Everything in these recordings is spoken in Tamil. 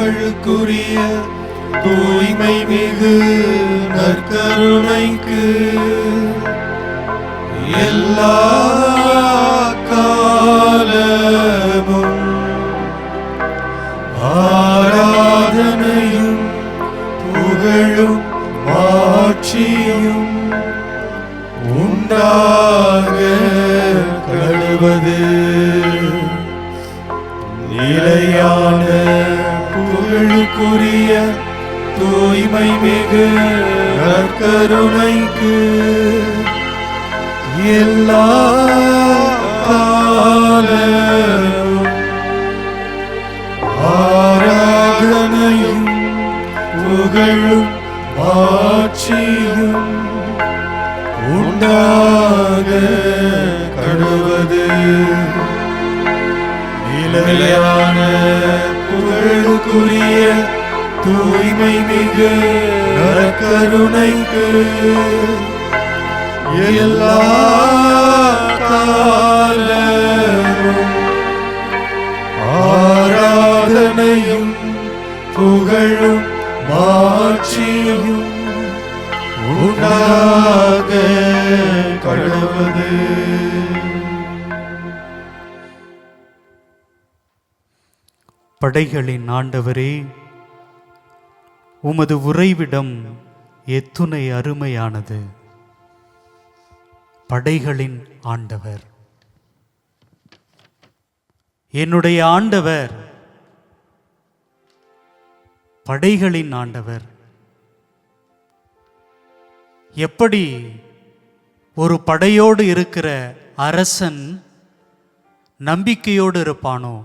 புகழுக்குரிய தூய்மை மிகு நற்கருணைக்கு எல்லா காலமும் ஆராதனையும் புகழும் மாட்சியும் உண்டாக கடவது. நிலையான புகழுக்குரிய தூய்மை மிகு நற்கருணைக்கு எல்லா காலமும் ஆராதனையும் புகழும் மாட்சியும் உண்டாக கடவது. நிலையான புகழுக்குரிய தூய்மை மிகு நற்கருணைக்கு எல்லா காலமும் ஆராதனையும் புகழும் மாட்சியும் உண்டாக கடவது. படைகளின் ஆண்டவரே, உமது உறைவிடம் எத்துணை அருமையானது. படைகளின் ஆண்டவர், என்னுடைய ஆண்டவர் படைகளின் ஆண்டவர். எப்படி ஒரு படையோடு இருக்கிற அரசன் நம்பிக்கையோடு இருப்பானோ,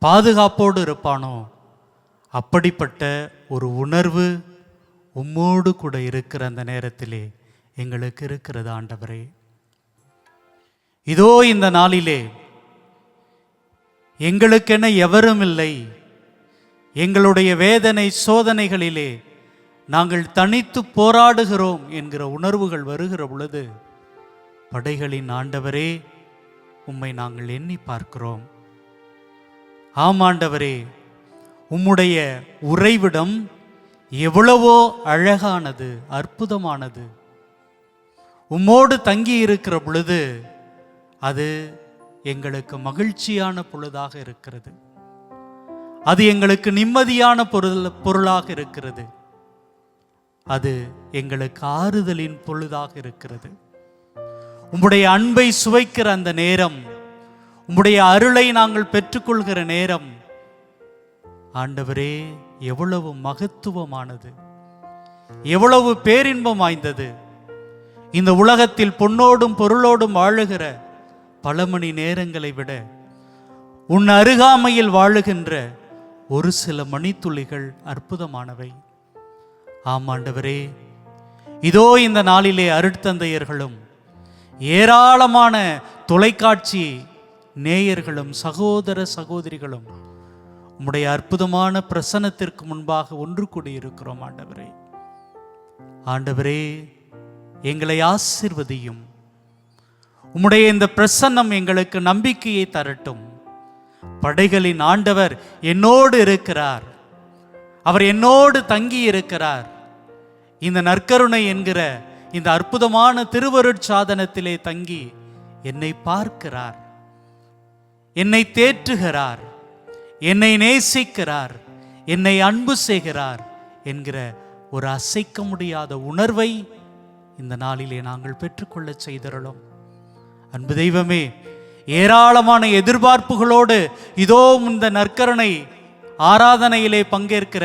பாதுகாப்போடு இருப்பானோ, அப்படிப்பட்ட ஒரு உணர்வு உம்மோடு கூட இருக்கிற அந்த நேரத்திலே எங்களுக்கு இருக்கிறது ஆண்டவரே. இதோ இந்த நாளிலே எங்களுக்கென எவரும் இல்லை. எங்களுடைய வேதனை சோதனைகளிலே நாங்கள் தனித்து போராடுகிறோம் என்கிற உணர்வுகள் வருகிற பொழுது, படைகளின் ஆண்டவரே, உம்மை நாங்கள் எண்ணி பார்க்கிறோம். ஆம் ஆண்டவரே, உம்முடைய உறைவிடம் எவ்வளவோ அழகானது, அற்புதமானது. உம்மோடு தங்கி இருக்கிற பொழுது அது எங்களுக்கு மகிழ்ச்சியான பொழுதாக இருக்கிறது. அது எங்களுக்கு நிம்மதியான பொருளாக இருக்கிறது. அது எங்களுக்கு ஆறுதலின் பொழுதாக இருக்கிறது. உம்முடைய அன்பை சுவைக்கிற அந்த நேரம், உம்முடைய அருளை நாங்கள் பெற்றுக்கொள்கிற நேரம், ஆண்டவரே, எவ்வளவு மகத்துவமானது, எவ்வளவு பேரின்பம் வாய்ந்தது. இந்த உலகத்தில் பொன்னோடும் பொருளோடும் வாழுகிற பல மணி நேரங்களை விட உன் அருகாமையில் வாழுகின்ற ஒரு சில மணித்துளிகள் அற்புதமானவை. ஆம் ஆண்டவரே, இதோ இந்த நாளிலே அருட்தந்தையர்களும் ஏராளமான தொலைக்காட்சி நேயர்களும் சகோதர சகோதரிகளும் உம்முடைய அற்புதமான பிரசன்னத்திற்கு முன்பாக ஒன்று கூடியிருக்கிறோம். ஆண்டவரே, ஆண்டவரே, எங்களை ஆசீர்வதியும். உம்முடைய இந்த பிரசன்னம் எங்களுக்கு நம்பிக்கையை தரட்டும். படைகளின் ஆண்டவர் என்னோடு இருக்கிறார், அவர் என்னோடு தங்கி இருக்கிறார். இந்த நற்கருணை என்கிற இந்த அற்புதமான திருவருட்சாதனத்திலே தங்கி என்னை பார்க்கிறார், என்னை தேற்றுகிறார், என்னை நேசிக்கிறார், என்னை அன்பு செய்கிறார் என்கிற ஒரு அசைக்க முடியாத உணர்வை இந்த நாளிலே நாங்கள் பெற்றுக்கொள்ள செய்தருளும். அன்பு தெய்வமே, ஏராளமான எதிர்பார்ப்புகளோடு இதோ இந்த நற்கருணை ஆராதனையிலே பங்கேற்கிற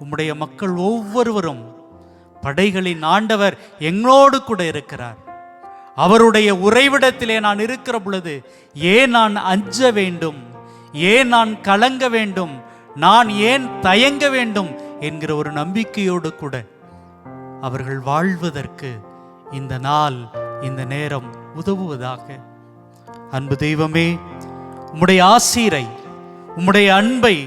உம்முடைய மக்கள் ஒவ்வொருவரும், படைகளின் ஆண்டவர் எங்களோடு கூட இருக்கிறார். அவருடைய உறைவிடத்திலே நான் இருக்கிற பொழுது ஏன் நான் அஞ்ச வேண்டும், ஏன் நான் கலங்க வேண்டும், நான் ஏன் தயங்க வேண்டும் என்கிற ஒரு நம்பிக்கையோடு கூட அவர்கள் வாழ்வதற்கு இந்த நாள், இந்த நேரம் உதவுவதாக. அன்பு தெய்வமே, உம்முடைய ஆசீரை, உம்முடைய அன்பை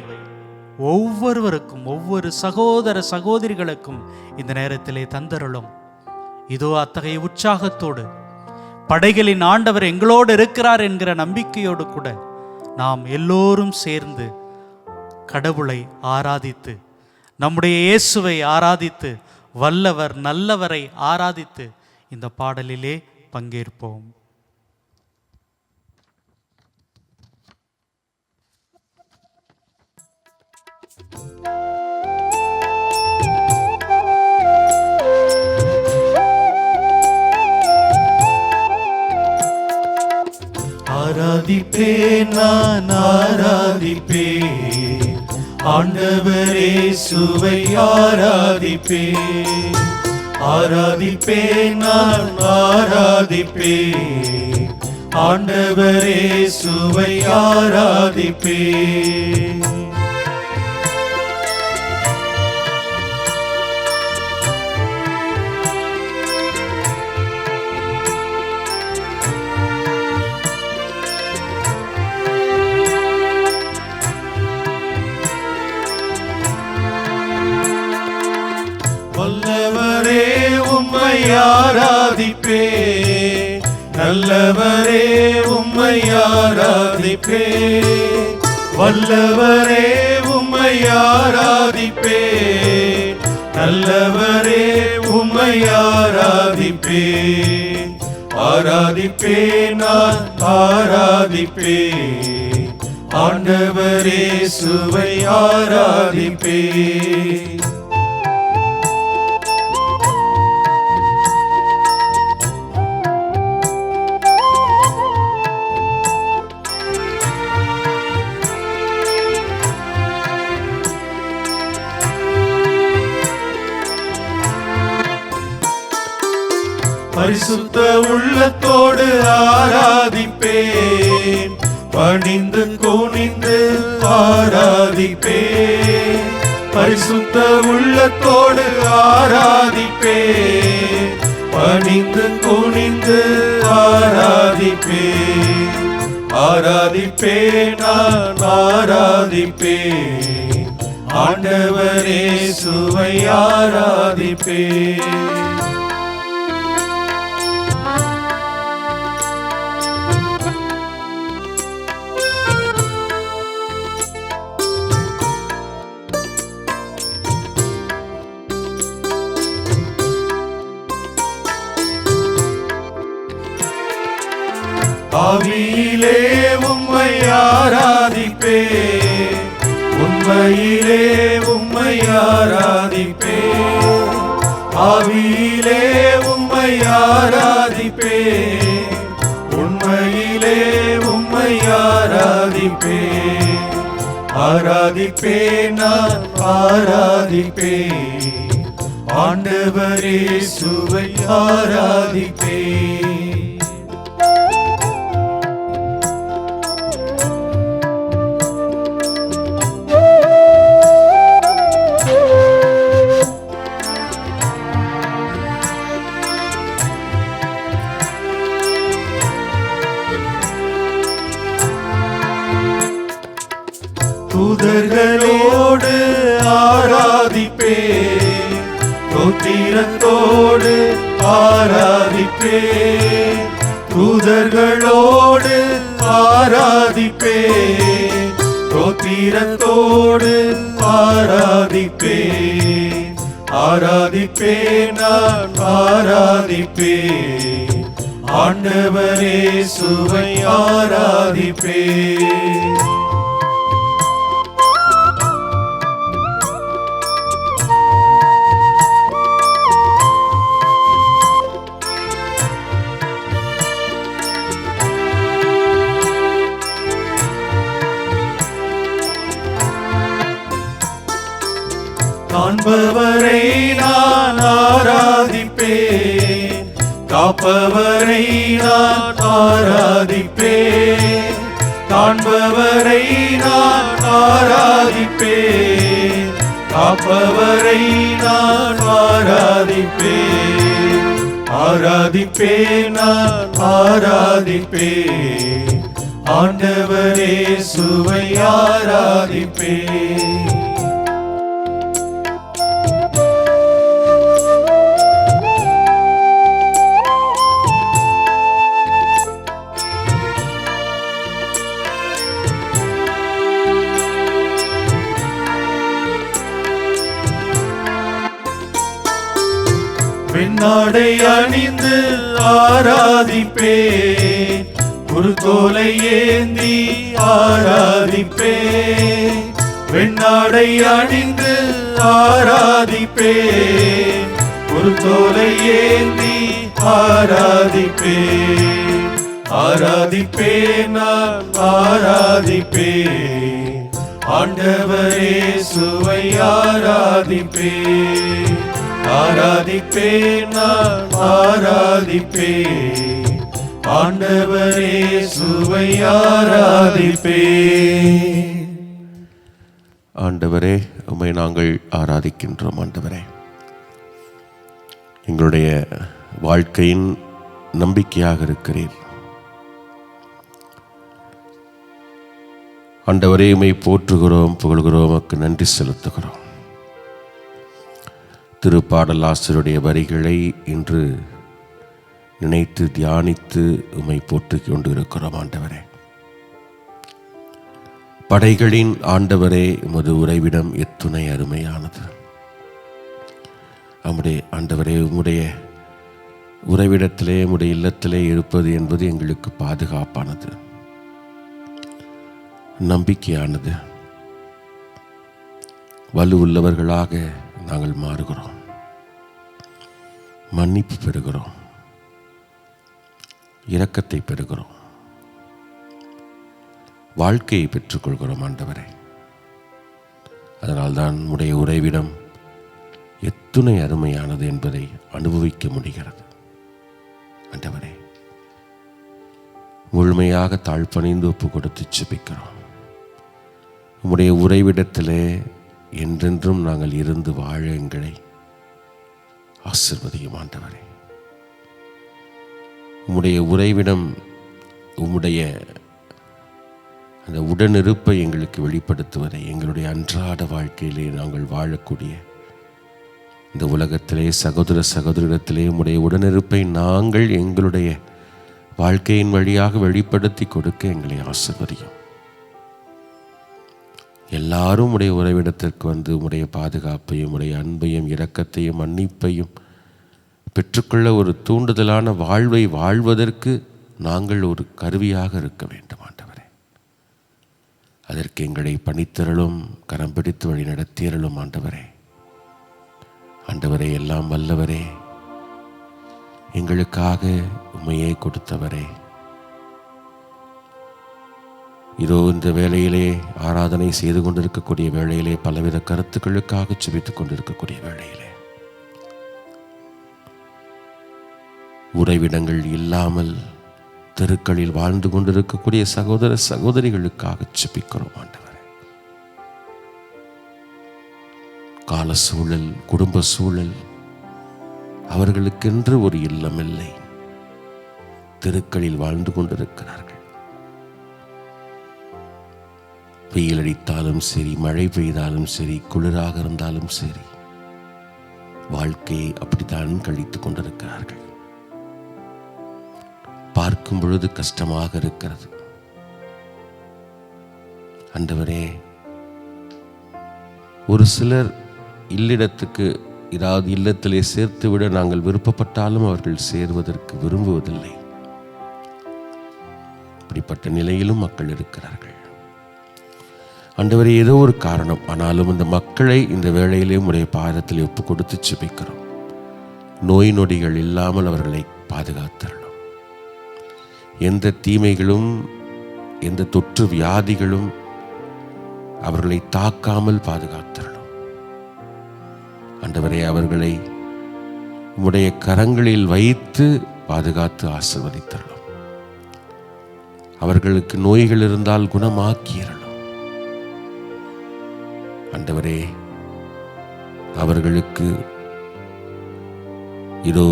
ஒவ்வொருவருக்கும், ஒவ்வொரு சகோதர சகோதரிகளுக்கும் இந்த நேரத்திலே தந்தருளும். இதோ அத்தகைய உற்சாகத்தோடு படைகளின் ஆண்டவர் எங்களோடு இருக்கிறார் என்கிற நம்பிக்கையோடு கூட நாம் எல்லோரும் சேர்ந்து கடவுளை ஆராதித்து, நம்முடைய இயேசுவை ஆராதித்து, வல்லவர் நல்லவரை ஆராதித்து இந்த பாடலிலே பங்கேற்போம். ஆராதிப்பேன், நான் ஆராதிப்பேன், ஆண்டவரே சுவை ஆராதிப்பேன். ஆராதிப்பேன், நான் ஆராதிப்பேன், ஆண்டவரே சுவை ஆராதிப்பேன். வல்லவரே உம்மை ஆராதிப்பேன், நல்லவரே உம்மை ஆராதிப்பேன். வல்லவரே உம்மை ஆராதிப்பேன், நல்லவரே உம்மை ஆராதிப்பேன். ஆராதிப்பேன், நான் ஆராதிப்பேன், ஆண்டவரே சுவை ஆராதிப்பேன். பரிசுத்த உள்ளத்தோடு ஆராதிப்பேன், பணிந்து குனிந்து ஆராதிப்பேன். பரிசுத்த உள்ளத்தோடு ஆராதிப்பேன், பணிந்து குனிந்து ஆராதிப்பேன். ஆராதிப்பேன், நான் ஆராதிப்பேன், ஆண்டவரே சுவை ஆராதிப்பேன். ஆவியிலே உம்மை ஆராதிப்பேன், உண்மையிலே உம்மை ஆராதிப்பேன். ஆவியிலே உம்மை ஆராதிப்பேன், உண்மையிலே உம்மை ஆராதிப்பேன். ஆராதிப்பேன், நான் ஆராதிப்பேன், ஆண்டவரே சுவை ஆராதிப்பேன். தூதர்களோடு ஆராதிப்பேன், ஸ்தோத்திரத்தோடு ஆராதிப்பேன். தூதர்களோடு ஆராதிப்பேன், ஸ்தோத்திரத்தோடு ஆராதிப்பேன். ஆராதிப்பேன், நான் ஆராதிப்பேன், ஆண்டவரே சுவை ஆராதிப்பேன். காண்பவரை நான் ஆராதிப்பேன், காப்பவரை நான் ஆராதிப்பேன். காண்பவரை நான் ஆராதிப்பேன், காப்பவரை நான் ஆராதிப்பேன். ஆராதிப்பேன், நான் ஆராதிப்பேன், ஆண்டவரே சுவை ஆராதிப்பேன். வெண்ணாடை அணிந்து ஆராதிப்பேன், குருத்தோலை ஏந்தி ஆராதிப்பேன். வெண்ணாடை அணிந்து ஆராதிப்பேன், குருத்தோலை ஏந்தி ஆராதிப்பேன். ஆராதிப்பேன், நான் ஆராதிப்பேன், ஆண்டவரே இயேசுவை ஆராதிப்பேன். ஆராதிப்பேன், நான் ஆராதிப்பேன், ஆண்டவரே இயேசுவை ஆராதிப்பேன். ஆண்டவரே, உம்மை நாங்கள் ஆராதிக்கின்றோம். ஆண்டவரே, எங்களுடைய வாழ்க்கையின் நம்பிக்கையாக இருக்கிறீர். ஆண்டவரே, உம்மை போற்றுகிறோம், புகழ்கிறோம், உமக்கு நன்றி செலுத்துகிறோம். திருப்பாடல் ஆசிரியருடைய வரிகளை இன்று நினைத்து தியானித்து உம்மை போற்றிக் கொண்டு இருக்கிறோம். ஆண்டவரே, படைகளின் ஆண்டவரே, உமது உறைவிடம் எத்துணை அருமையானது. ஆண்டவரே, உம்முடைய உறைவிடத்திலே, உம்முடைய இல்லத்திலே இருப்பது என்பது எங்களுக்கு பாதுகாப்பானது, நம்பிக்கையானது. வலுவுள்ளவர்களாக நாங்கள் மாறுகிறோம், மன்னிப்பு பெறுகிறோம், இரக்கத்தை பெறுகிறோம், வாழ்க்கையை பெற்றுக்கொள்கிறோம். ஆண்டவரே, அதனால்தான் உம்முடைய உறைவிடம் எத்துணை அருமையானது என்பதை அனுபவிக்க முடிகிறது. ஆண்டவரே, முழுமையாக தாழ்பணிந்து ஒப்பு கொடுத்து ஜெபிக்கிறோம். உம்முடைய உறைவிடத்திலே என்றென்றும் நாங்கள் இருந்து வாழ எங்களை ஆசீர்வதியும். ஆண்டவரே, உம்முடைய உறைவிடம், உம்முடைய அந்த உடனிருப்பை எங்களுக்கு வெளிப்படுத்துவதை, எங்களுடைய அன்றாட வாழ்க்கையிலே நாங்கள் வாழக்கூடிய இந்த உலகத்திலே சகோதர சகோதரிடத்திலே உம்முடைய உடனிருப்பை நாங்கள் எங்களுடைய வாழ்க்கையின் வழியாக வெளிப்படுத்தி கொடுக்க எங்களை ஆசீர்வதியும். எல்லாரும் உடைய உறைவிடத்திற்கு வந்து உம்முடைய பாதுகாப்பையும், உடைய அன்பையும், இரக்கத்தையும், மன்னிப்பையும் பெற்றுக்கொள்ள ஒரு தூண்டுதலான வாழ்வை வாழ்வதற்கு நாங்கள் ஒரு கருவியாக இருக்க வேண்டும். ஆண்டவரே, அதற்கு எங்களை பணித்தருளும், கரம் பிடித்து வழி நடத்தியருளும். ஆண்டவரே, ஆண்டவரே, எல்லாம் வல்லவரே, எங்களுக்காக உம்மையே கொடுத்தவரே, இதோ இந்த வேளையிலே ஆராதனை செய்து கொண்டிருக்கக்கூடிய வேளையிலே, பலவித கருத்துக்களுக்காக ஜெபித்துக் கொண்டிருக்கக்கூடிய வேளையிலே, உறைவிடங்கள் இல்லாமல் தெருக்களில் வாழ்ந்து கொண்டிருக்கக்கூடிய சகோதர சகோதரிகளுக்காக ஜெபிக்கிறோம். ஆண்டவரே, கால சூழல், குடும்ப சூழல், அவர்களுக்கென்று ஒரு இல்லம் இல்லை, தெருக்களில் வாழ்ந்து கொண்டிருக்கிறார்கள். வெயில் அடித்தாலும் சரி, மழை பெய்தாலும் சரி, குளிராக இருந்தாலும் சரி, வாழ்க்கையை அப்படித்தான் கழித்துக் கொண்டிருக்கிறார்கள். பார்க்கும் பொழுது கஷ்டமாக இருக்கிறது. ஆண்டவரே, ஒரு சிலர் இல்லிடத்துக்கு ஏதாவது இல்லத்திலே சேர்த்துவிட நாங்கள் விருப்பப்பட்டாலும் அவர்கள் சேர்வதற்கு விரும்புவதில்லை. இப்படிப்பட்ட நிலையிலும் மக்கள் இருக்கிறார்கள். ஆண்டவரே, ஏதோ ஒரு காரணம், ஆனாலும் இந்த மக்களை இந்த வேளையிலே உம்முடைய பாதத்தில் ஒப்பு கொடுத்து ஜெபிக்கிறோம். நோய் நொடிகள் இல்லாமல் அவர்களை பாதுகாத்தரணும். எந்த தீமைகளும், எந்த தொற்று வியாதிகளும் அவர்களை தாக்காமல் பாதுகாத்தரணும். ஆண்டவரே, அவர்களை உம்முடைய கரங்களில் வைத்து பாதுகாத்து ஆசீர்வதித்தரணும். அவர்களுக்கு நோய்கள் இருந்தால் குணமாக்கியறணும். ஆண்டவரே, அவர்களுக்கு இதோ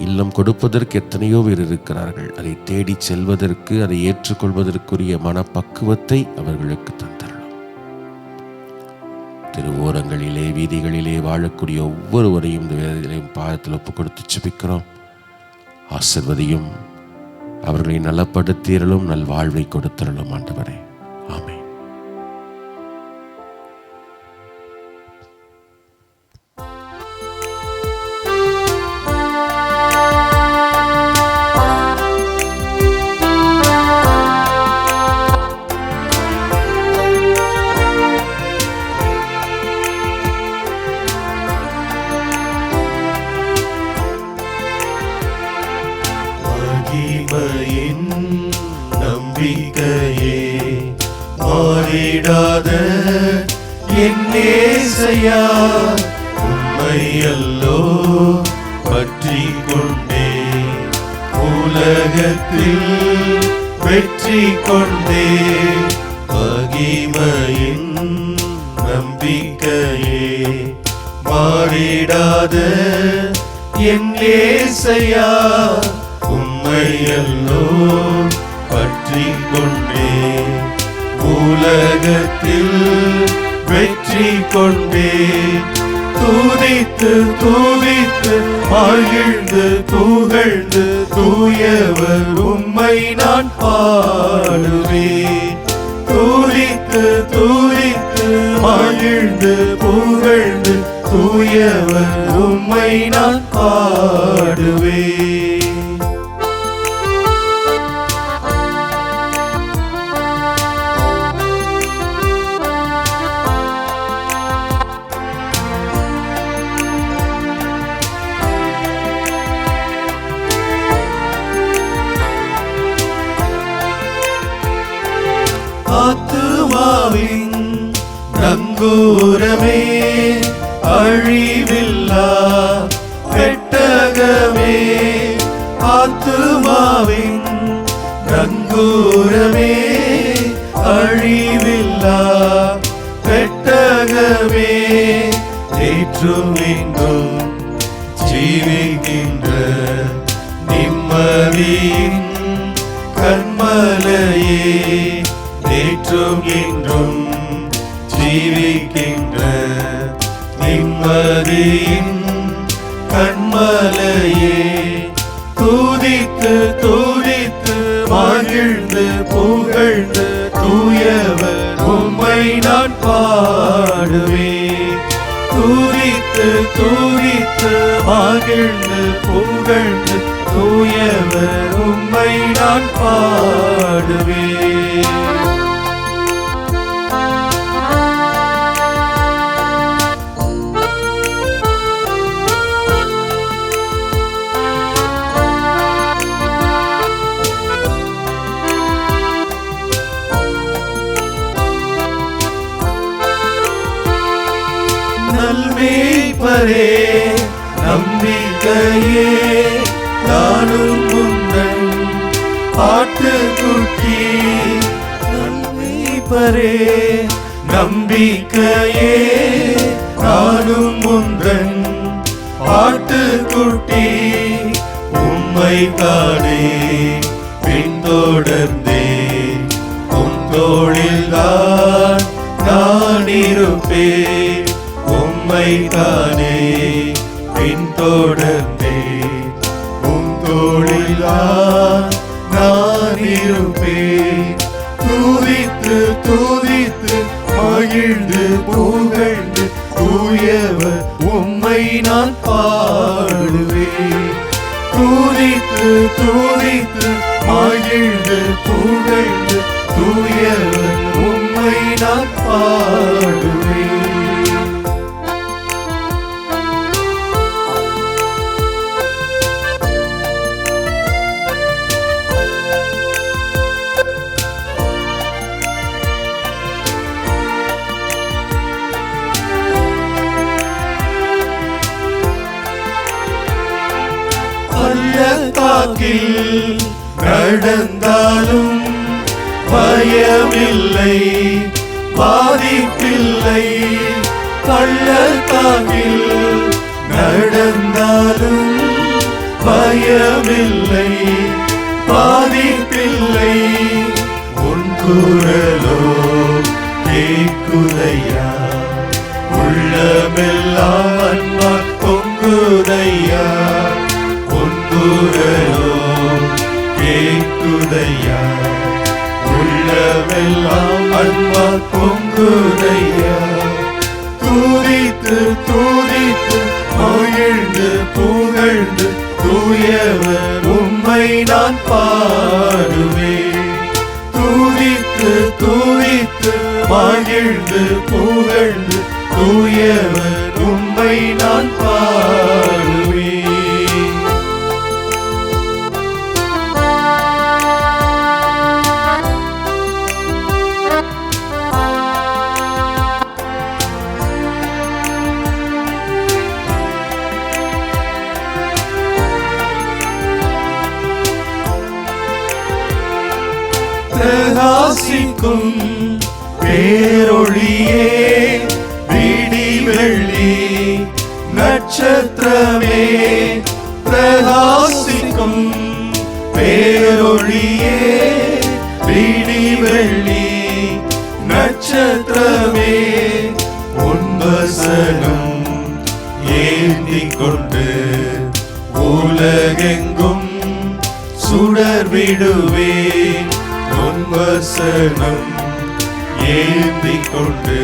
இல்லம் கொடுப்பதற்கு எத்தனையோ பேர் இருக்கிறார்கள். அதை தேடி செல்வதற்கு, அதை ஏற்றுக்கொள்வதற்குரிய மனப்பக்குவத்தை அவர்களுக்கு தந்தரணும். திருவோரங்களிலே, வீதிகளிலே வாழக்கூடிய ஒவ்வொருவரையும் இந்த வேலையிலையும் பாதத்தில் ஒப்பு கொடுத்து ஜெபிக்கிறோம். ஆசீர்வதியும், அவர்களை நலப்படுத்தியறலும், நல் வாழ்வை கொடுத்தரலும். ஆண்டவரே, ஆமென். மாறிடாத என் நேசையா உம்மை அல்லோ பற்றி கொண்டே உலகத்தில் வெற்றி கொண்டே மகிமையின் நம்பிக்கையே மாறிடாத என் நேசையா உம்மை அல்லோ பற்றி கொண்டே உலகத்தில் வெற்றி கொண்டே துதித்து துதித்து மகிழ்ந்து புகழ்ந்து தூயவர் உம்மை நான் பாடுவேன். துதித்து துதித்து மகிழ்ந்து புகழ்ந்து தூயவர் உம்மை நான் பாடுவேன். ஆத்துமாவின் நங்கூரமே அழிவில்லா பெட்டகமே ஆத்துமாவின் நங்கூரமே அழிவில்லா பெட்டகமே நேற்றும் இன்றும் ஜீவிக்கின்ற நிம்மதியின் கண்மலையே நேற்றும் இன்றும் ஜீவிக்கின்ற நிம்மதியின் கண்மலையே துதித்து துதித்து மகிழ்ந்து புகழ்ந்து தூயவர் உம்மை நான் பாடுவேன். துதித்து துதித்து மகிழ்ந்து புகழ்ந்து தூயவர் உம்மை நான் பாடுவேன். நல்மேய்ப்பரே நம்பிக்கையே நானும் உந்தன் ஆட்டுக்குட்டி. நல்மேய்ப்பரே நம்பிக்கையே நானும் உந்தன் ஆட்டுக்குட்டி. உம்மை தானே பின்தொடர்ந்தே உம் தோளில்தான் நான் இருப்பேன். உம்மை தானே பின்தொடர்ந்தே உம் தோளில்தான் நான் இருப்பேன். துதித்து துதித்து மகிழ்ந்து புகழ்ந்து தூயவர் உம்மை நான் பாடுவேன். துதித்து துதித்து மகிழ்ந்து புகழ்ந்து தூயவர் உம்மை நான் பாடுவேன். பள்ளத்தாக்கில் நடந்தாலும் பயமில்லை பாதிப்பில்லை. பள்ளத்தாக்கில் நடந்தாலும் பயமில்லை பாதிப்பில்லை. உன் குரலோ கேக்குதையா உள்ளமெல்லாம் அன்பா பொங்குதையா. உன் குரலோ கேக்குதையா உள்ளமெல்லாம் அன்பா பொங்குதையா. துதித்து துதித்து மகிழ்ந்து புகழ்ந்து தூயவர் உம்மை நான் பாடுவேன். துதித்து துதித்து மகிழ்ந்து புகழ்ந்து தூயவர் உம்மை நான் பாடுவேன். பிரகாசிக்கும் பேரொளியே விடி வெள்ளி நட்சத்திரமே பிரகாசிக்கும் பேரொளியே விடி வெள்ளி நட்சத்திரமே உன்வசனம் ஏந்திக் கொண்டு உலகெங்கும் சுடர் விடுவே உன்வசனம் ஏந்திக் கொண்டு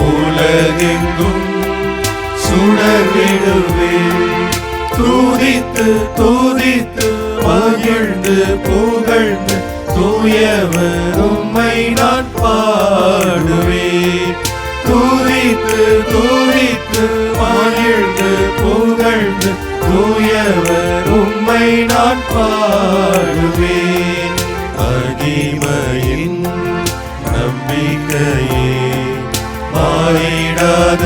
உலகெங்கும் சுடர் விடுவே துதித்து துதித்து மகிழ்ந்து புகழ்ந்து தூயவர் உம்மை நான் பாடுவேன் துதித்து துதித்து மகிழ்ந்து புகழ்ந்து தூயவர் உம்மை நான் பாடுவேன் மகிமையின் நம்பிக்கையே மாறிடாத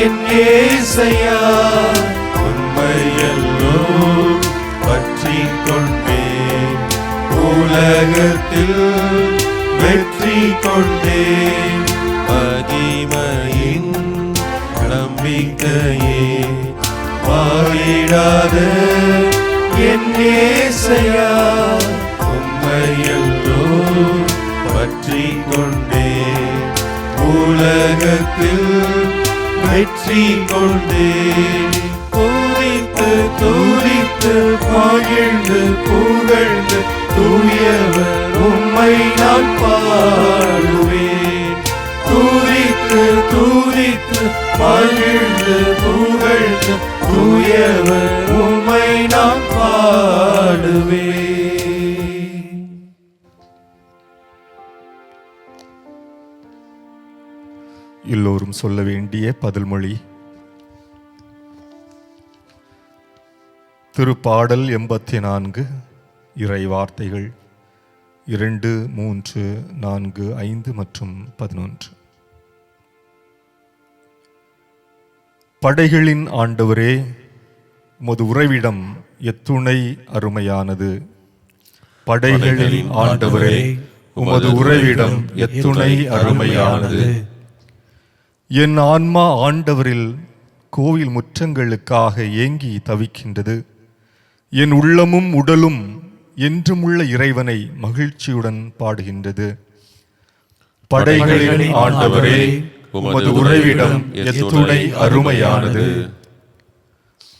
என் ஏசையா உம்மையல்லோ பற்றிக் கொண்டேன் உலகத்தில் வெற்றி கொண்டேன் மகிமையின் நம்பிக்கையே மாறிடாத என் ஏசையா உம்மையல்லோ பற்றிக் கொண்டேன் உலகத்தில் வெற்றி கொண்டேன் துதித்து துதித்து மகிழ்ந்து புகழ்ந்து தூயவர் உம்மை நான் பாடுவேன் துதித்து துதித்து மகிழ்ந்து புகழ்ந்து தூயவர் உம்மை நான் பாடுவேன். எல்லோரும் சொல்ல வேண்டிய பதில்மொழி. திருப்பாடல் 84 இறை வார்த்தைகள் 2, 3, 4, 5 மற்றும் 11. படைகளின் ஆண்டவரே, உமது உறைவிடம் எத்துணை அருமையானது. படைகளின் ஆண்டவரே, உமது உறைவிடம் எத்துணை அருமையானது. என் ஆன்மா ஆண்டவரில் கோவில் முற்றங்களுக்காக ஏங்கி தவிக்கின்றது. என் உள்ளமும் உடலும் என்றுமுள்ள இறைவனை மகிழ்ச்சியுடன் பாடுகின்றது. படைகளின் ஆண்டவரே, உமது உறைவிடம் எத்துணை அருமையானது.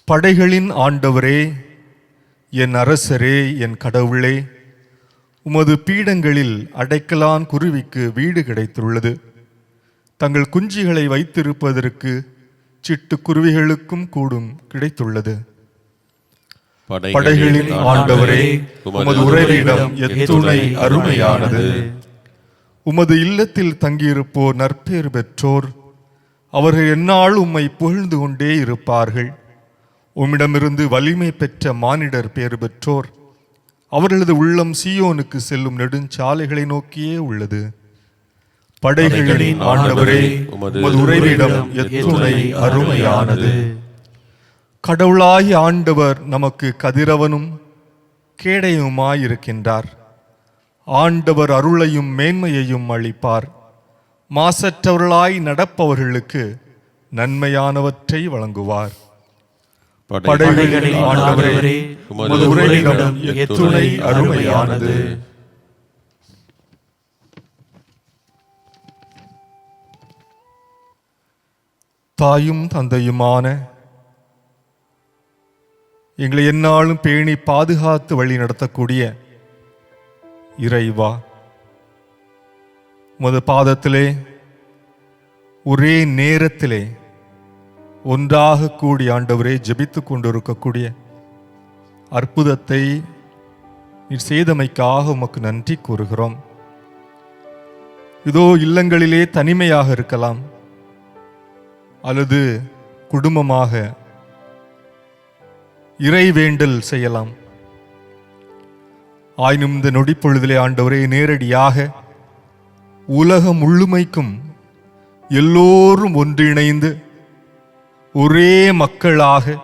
படைகளின் ஆண்டவரே, என் அரசரே, என் கடவுளே, உமது பீடங்களில் அடைக்கலான் குருவிக்கு வீடு கிடைத்துள்ளது. தங்கள் குஞ்சுகளை வைத்திருப்பதற்கு சிட்டுக்குருவிகளுக்கும் கூடும் கிடைத்துள்ளது. படைகளின் ஆண்டவரே, உமது உறைவிடம் எத்துணை அருமையானது. உமது இல்லத்தில் தங்கியிருப்போர் நற்பேறு பெற்றோர். அவர்கள் எந்நாள் உம்மை புகழ்ந்து கொண்டே இருப்பார்கள். உம்மிடமிருந்து வலிமை பெற்ற மானிடர் பேறு பெற்றோர். அவர்களது உள்ளம் சீயோனுக்கு செல்லும் நெடுஞ்சாலைகளை நோக்கியே உள்ளது. படைகளின் ஆண்டவரே, உமது உறைவிடம் எத்துணை அருமையானது. கடவுளாகி ஆண்டவர் நமக்கு கதிரவனும் கேடயமுமாயிருக்கின்றார். ஆண்டவர் அருளையும் மேன்மையையும் அளிப்பார். மாசற்றவர்களாய் நடப்பவர்களுக்கு நன்மையானவற்றை வழங்குவார். படைகளின் ஆண்டவரே, உமது உறைவிடம் எத்துணை அருமையானது. தாயும் தந்தையுமான எங்களை எந்நாளும் பேணி பாதுகாத்து வழி நடத்தக்கூடிய இறைவா, உமது பாதத்திலே ஒரே நேரத்திலே ஒன்றாக கூடி ஆண்டவரே ஜெபித்துக் கொண்டிருக்கக்கூடிய அற்புதத்தை நீர் செய்தமைக்காக உமக்கு நன்றி கூறுகிறோம். இதோ இல்லங்களிலே தனிமையாக இருக்கலாம், அல்லது குடும்பமாக இறைவேண்டல் செய்யலாம். ஆயினும் இந்த நொடிப்பொழுதிலே ஆண்டவரே நேரடியாக உலகம் முழுமைக்கும் எல்லோரும் ஒன்றிணைந்து ஒரே மக்களாக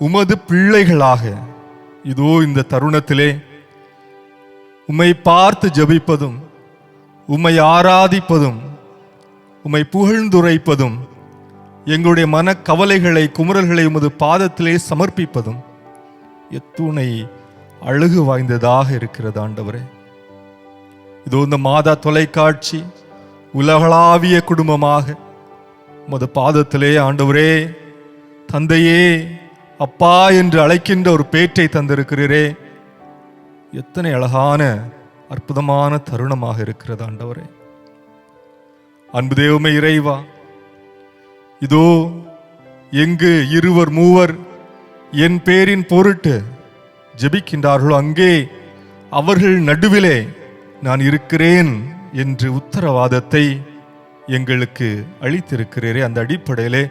உமது பிள்ளைகளாக இதோ இந்த தருணத்திலே உம்மை பார்த்து ஜெபிப்பதும், உம்மை ஆராதிப்பதும், உம்மை புகழ்ந்துரைப்பதும், எங்களுடைய மனக்கவலைகளை குமுறல்களை உமது பாதத்திலே சமர்ப்பிப்பதும் எத்துணை அழகு வாய்ந்ததாக இருக்கிறது ஆண்டவரே. இதோ இந்த மாதா தொலைக்காட்சி உலகளாவிய குடும்பமாக உமது பாதத்திலே ஆண்டவரே, தந்தையே, அப்பா என்று அழைக்கின்ற ஒரு பேற்றை தந்திருக்கிறீரே. எத்தனை அழகான அற்புதமான தருணமாக இருக்கிறது ஆண்டவரே. அன்பு தெய்வமே இறைவா, இதோ எங்கு இருவர் மூவர் என் பேரின் பொருட்டு ஜெபிக்கின்றார்களோ அங்கே அவர்கள் நடுவிலே நான் இருக்கிறேன் என்று உத்தரவாதத்தை எங்களுக்கு அளித்திருக்கிறீரே. அந்த அடிப்படையிலே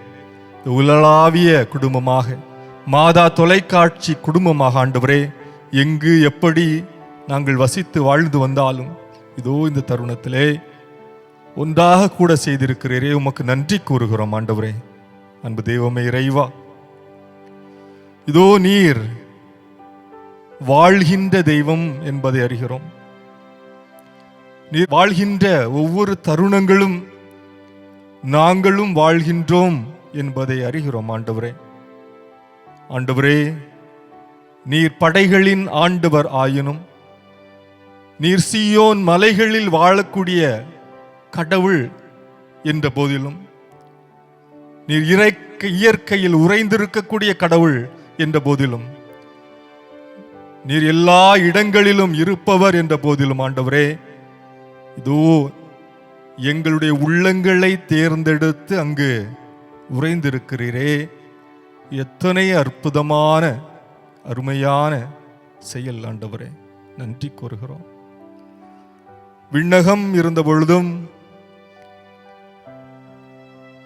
உலகளாவிய குடும்பமாக, மாதா தொலைக்காட்சி குடும்பமாக ஆண்டவரே, எங்கு எப்படி நாங்கள் வசித்து வாழ்ந்து வந்தாலும் இதோ இந்த தருணத்திலே ஒன்றாக கூட செய்திருக்கிறீரே. உமக்கு நன்றி கூறுகிறோம் ஆண்டவரே. அன்பு தெய்வமே இறைவா, இதோ நீர் வாழ்கின்ற தெய்வம் என்பதை அறிகிறோம். நீர் வாழ்கின்ற ஒவ்வொரு தருணங்களும் நாங்களும் வாழ்கின்றோம் என்பதை அறிகிறோம் ஆண்டவரே. ஆண்டவரே, நீர் படைகளின் ஆண்டவர் ஆயினும், நீர் சீயோன் மலைகளில் வாழக்கூடிய கடவுள் என்ற போதிலும், நீர் இயற்கையில் உறைந்திருக்கக்கூடிய கடவுள் என்ற போதிலும், நீர் எல்லா இடங்களிலும் இருப்பவர் என்ற போதிலும் ஆண்டவரே, இதோ எங்களுடைய உள்ளங்களை தேர்ந்தெடுத்து அங்கு உறைந்திருக்கிறீரே. எத்தனை அற்புதமான அருமையான செயல் ஆண்டவரே, நன்றி கூறுகிறோம். விண்ணகம் இருந்த பொழுதும்,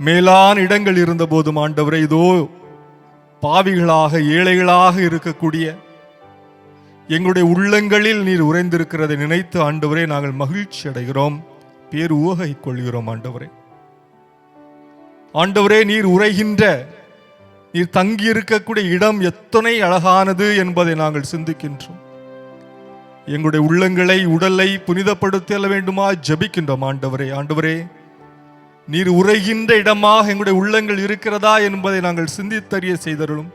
மேலான இடங்கள் இருந்த போதும் ஆண்டவரே, இதோ பாவிகளாக ஏழைகளாக இருக்கக்கூடிய எங்களுடைய உள்ளங்களில் நீர் உறைந்திருக்கிறதை நினைத்து ஆண்டவரே நாங்கள் மகிழ்ச்சி அடைகிறோம், பேர் உவகை கொள்கிறோம் ஆண்டவரே. ஆண்டவரே, நீர் உரைகின்ற, நீர் தங்கி இருக்கக்கூடிய இடம் எத்தனை அழகானது என்பதை நாங்கள் சிந்திக்கின்றோம். எங்களுடைய உள்ளங்களை உடலை புனிதப்படுத்த வேண்டுமா ஜெபிக்கின்றோம் ஆண்டவரே. ஆண்டவரே, நீர் உரைகின்ற இடமாக எங்களுடைய உள்ளங்கள் இருக்கிறதா என்பதை நாங்கள் சிந்தித்தறிய செய்தருளும்.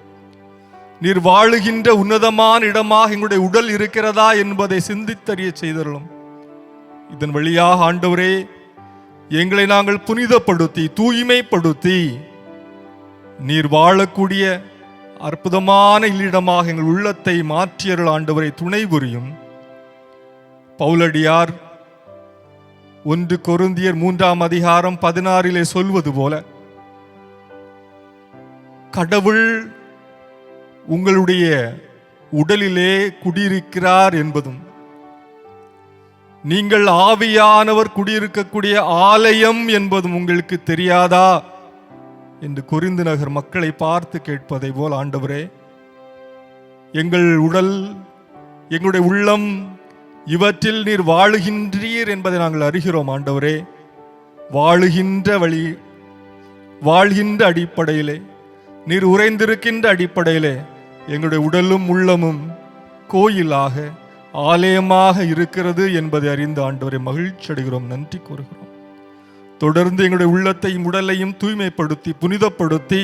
நீர் வாழுகின்ற உன்னதமான இடமாக எங்களுடைய உடல் இருக்கிறதா என்பதை சிந்தித்தறிய செய்தருளும். இதன் வழியாக ஆண்டவரே, எங்களை நாங்கள் புனிதப்படுத்தி தூய்மைப்படுத்தி நீர் வாழக்கூடிய அற்புதமான இல்லிடமாக எங்கள் உள்ளத்தை மாற்றியருள் ஆண்டவரை துணை புரியும். பவுலடியார் 1 கொரிந்தியர் 3:16 சொல்வது போல, கடவுள் உங்களுடைய உடலிலே குடியிருக்கிறார் என்பதும், நீங்கள் ஆவியானவர் குடியிருக்கக்கூடிய ஆலயம் என்பதும் உங்களுக்கு தெரியாதா என்று கொரிந்து நகர் மக்களை பார்த்து கேட்பதை போல் ஆண்டவரே, எங்கள் உடல், எங்களுடைய உள்ளம் இவற்றில் நீர் வாழுகின்றீர் என்பதை நாங்கள் அறிகிறோம் ஆண்டவரே. வாழுகின்ற வழி, வாழ்கின்ற அடிப்படையிலே, நீர் உறைந்திருக்கின்ற அடிப்படையிலே எங்களுடைய உடலும் உள்ளமும் கோயிலாக ஆலயமாக இருக்கிறது என்பதை அறிந்த ஆண்டவரை மகிழ்ச்சி அடைகிறோம், நன்றி கூறுகிறோம். தொடர்ந்து எங்களுடைய உள்ளத்தையும் உடலையும் தூய்மைப்படுத்தி புனிதப்படுத்தி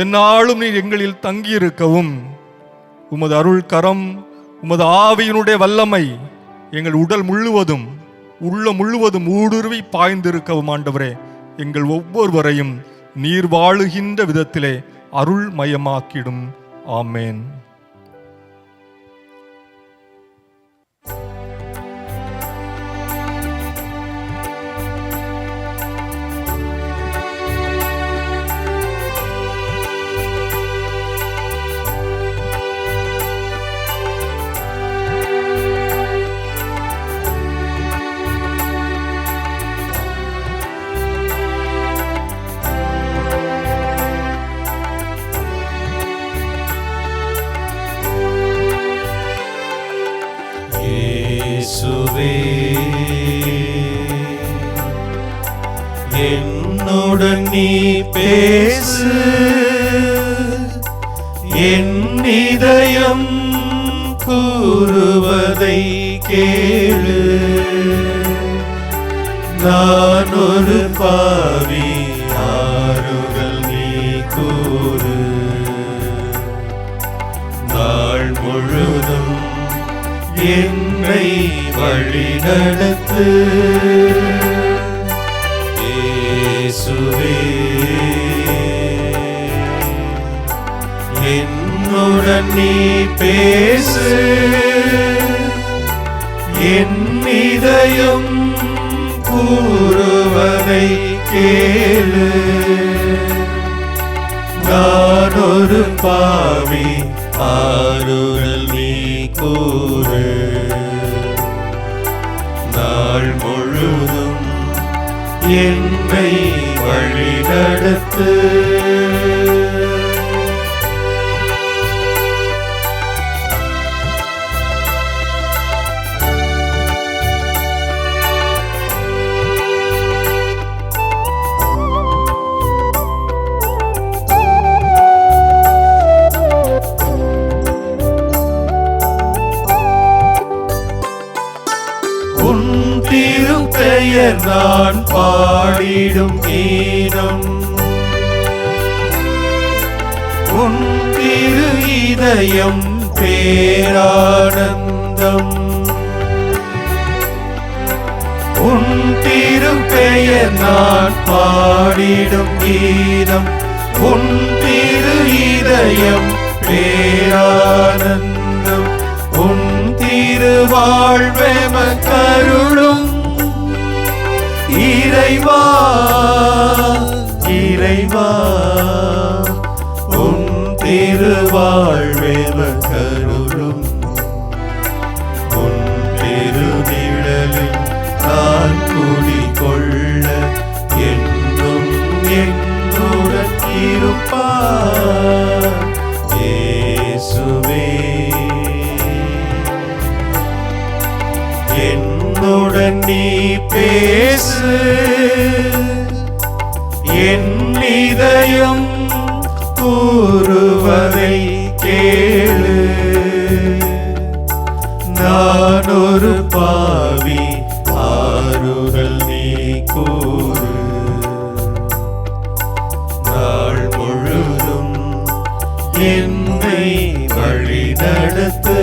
எந்நாளும் நீர் எங்களில் தங்கியிருக்கவும், உமது அருள் கரம், உமது ஆவியினுடைய வல்லமை எங்கள் உடல் முழுவதும் உள்ள முழுவதும் ஊடுருவி பாய்ந்திருக்கவும் ஆண்டவரே, எங்கள் ஒவ்வொருவரையும் நீர் வாழுகின்ற விதத்திலே அருள் மயமாக்கிடும். ஆமேன். என்னுடன் நீ பேசு, என் இதயம் கூறுவதை கேளு. நான் ஒரு பாவி, ஆறுதல் நீ கூறு. நாள் முழுதும் என்னை வழிநடத்து. இயேசுவே, என்னுடன் நீ பேசு. என் இதயம் கூறுவதை கேளு. நான் ஒரு பாவி, ஆறுதல் நீ கூறு. நாள் முழுதும் என்னை வழிநடத்து. உன் திருப்பெயர் நான் பாடிடும் கீதம். உன் திரு இதயம் பேரானந்தம். உன் திருப்பெயர் நான் பாடிடும் கீதம். உன் திரு இதயம் பேரானந்தம். உன் திருவாழ்வெம கருளும் இறைவா, இறைவா. உன் திருவாழ்வெம கருளும். உன் திருநிழலில் நான் குடிகொள்ள என்றும் என்னுடன் இருப்பார். இயேசுவே, என்னுடன் நீ பேசு. என் இதயம் கூறுவதை கேளு. நான் ஒரு பாவி, ஆறுதல் நீ கூறு. நாள் முழுதும் என்னை வழிநடத்து.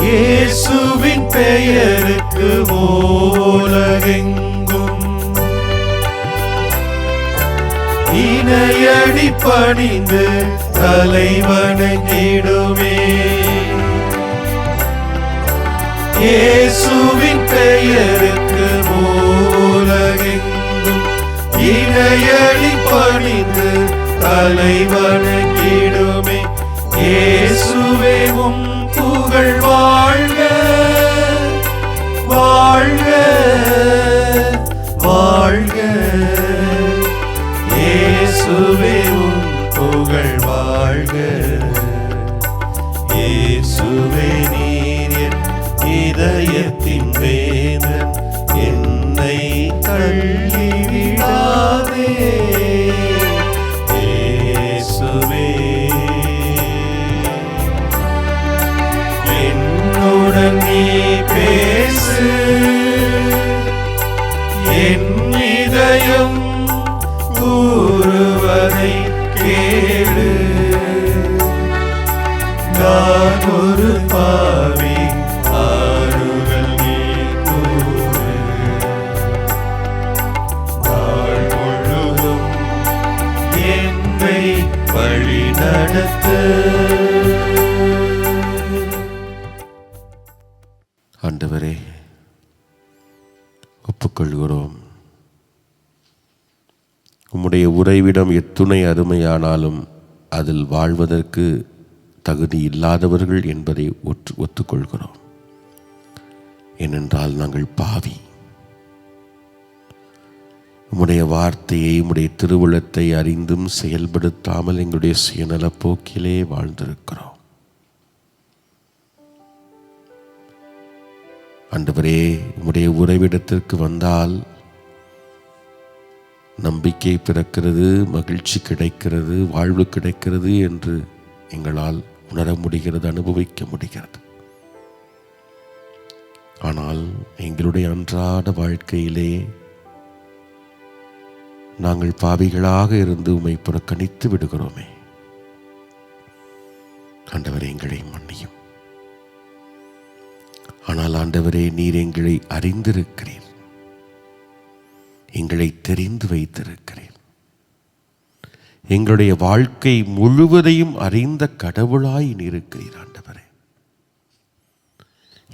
இயேசுவின் பெயருக்கு உலகெங்கும் இணையடி பணிந்து தலைவணங்கிடுமே. இயேசுவின் பெயருக்கு உலகெங்கும் இணையடி பணிந்து தலைவணங்கிடுமே. இயேசுவே, உம் புகழ் வாழ்க, வாழ்க, வாழ்க. இயேசுவே, உம் புகழ் வாழ்க. இயேசுவே, நீர் என் இதயத்தின் வேதன். என்னை தள்ளிவிடாதே. இயேசுவே, என்னுடன் நீ பேசு. என் இதயம் கூறுவதை கேளு. நான் ஒரு பாவி, ஆறுதல் நீ கூறு. நாள் முழுதும் என்னை வழிநடத்து. ஆண்டவரே, ஒப்புக்கொள்கிறோம். உம்முடைய உறைவிடம் எத்துணை அருமையானாலும் அதில் வாழ்வதற்கு தகுதி இல்லாதவர்கள் என்பதை ஒத்துக்கொள்கிறோம். ஏனென்றால் நாங்கள் பாவி. உம்முடைய வார்த்தையை, உம்முடைய திருவுளத்தை அறிந்தும் செயல்படுத்தாமல் எங்களுடைய சுயநல போக்கிலே வாழ்ந்திருக்கிறோம். ஆண்டவரே, உம்முடைய உறைவிடத்திற்கு வந்தால் நம்பிக்கை பிறக்கிறது, மகிழ்ச்சி கிடைக்கிறது, வாழ்வு கிடைக்கிறது என்று எங்களால் உணர முடிகிறது, அனுபவிக்க முடிகிறது. ஆனால் எங்களுடைய அன்றாட வாழ்க்கையிலே நாங்கள் பாவிகளாக இருந்து உம்மை புறக்கணித்து விடுகிறோமே. ஆண்டவரே, எங்களை மன்னியும். ஆனால் ஆண்டவரே, நீர் எங்களை அறிந்திருக்கிறீர், எங்களை தெரிந்து வைத்திருக்கிறீர். எங்களுடைய வாழ்க்கை முழுவதையும் அறிந்த கடவுளாய் இருக்கிறீர். ஆண்டவரே,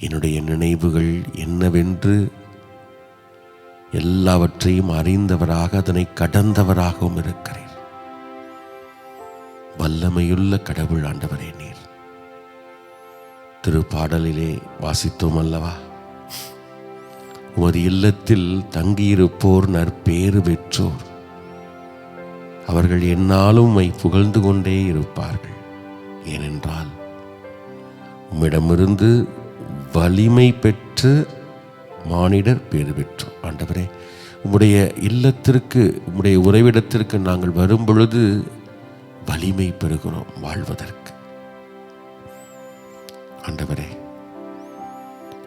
என்னுடைய நினைவுகள் என்னவென்று எல்லாவற்றையும் அறிந்தவராக, அதனை கடந்தவராகவும் இருக்கிறீர். வல்லமையுள்ள கடவுள் ஆண்டவரே நீர். திருப்பாடலிலே வாசித்தோம் அல்லவா, உமது இல்லத்தில் தங்கியிருப்போர் நற்பேறு பெற்றோர், அவர்கள் எந்நாளும் உம்மை புகழ்ந்து கொண்டே இருப்பார்கள். ஏனென்றால் உம்மிடமிருந்து வலிமை பெற்று மானிடர் பேறு பெற்றோர். ஆண்டவரே, உம்முடைய இல்லத்திற்கு, உம்முடைய உறைவிடத்திற்கு நாங்கள் வரும் பொழுது வலிமை பெறுகிறோம் வாழ்வதற்கு. ஆண்டவரே,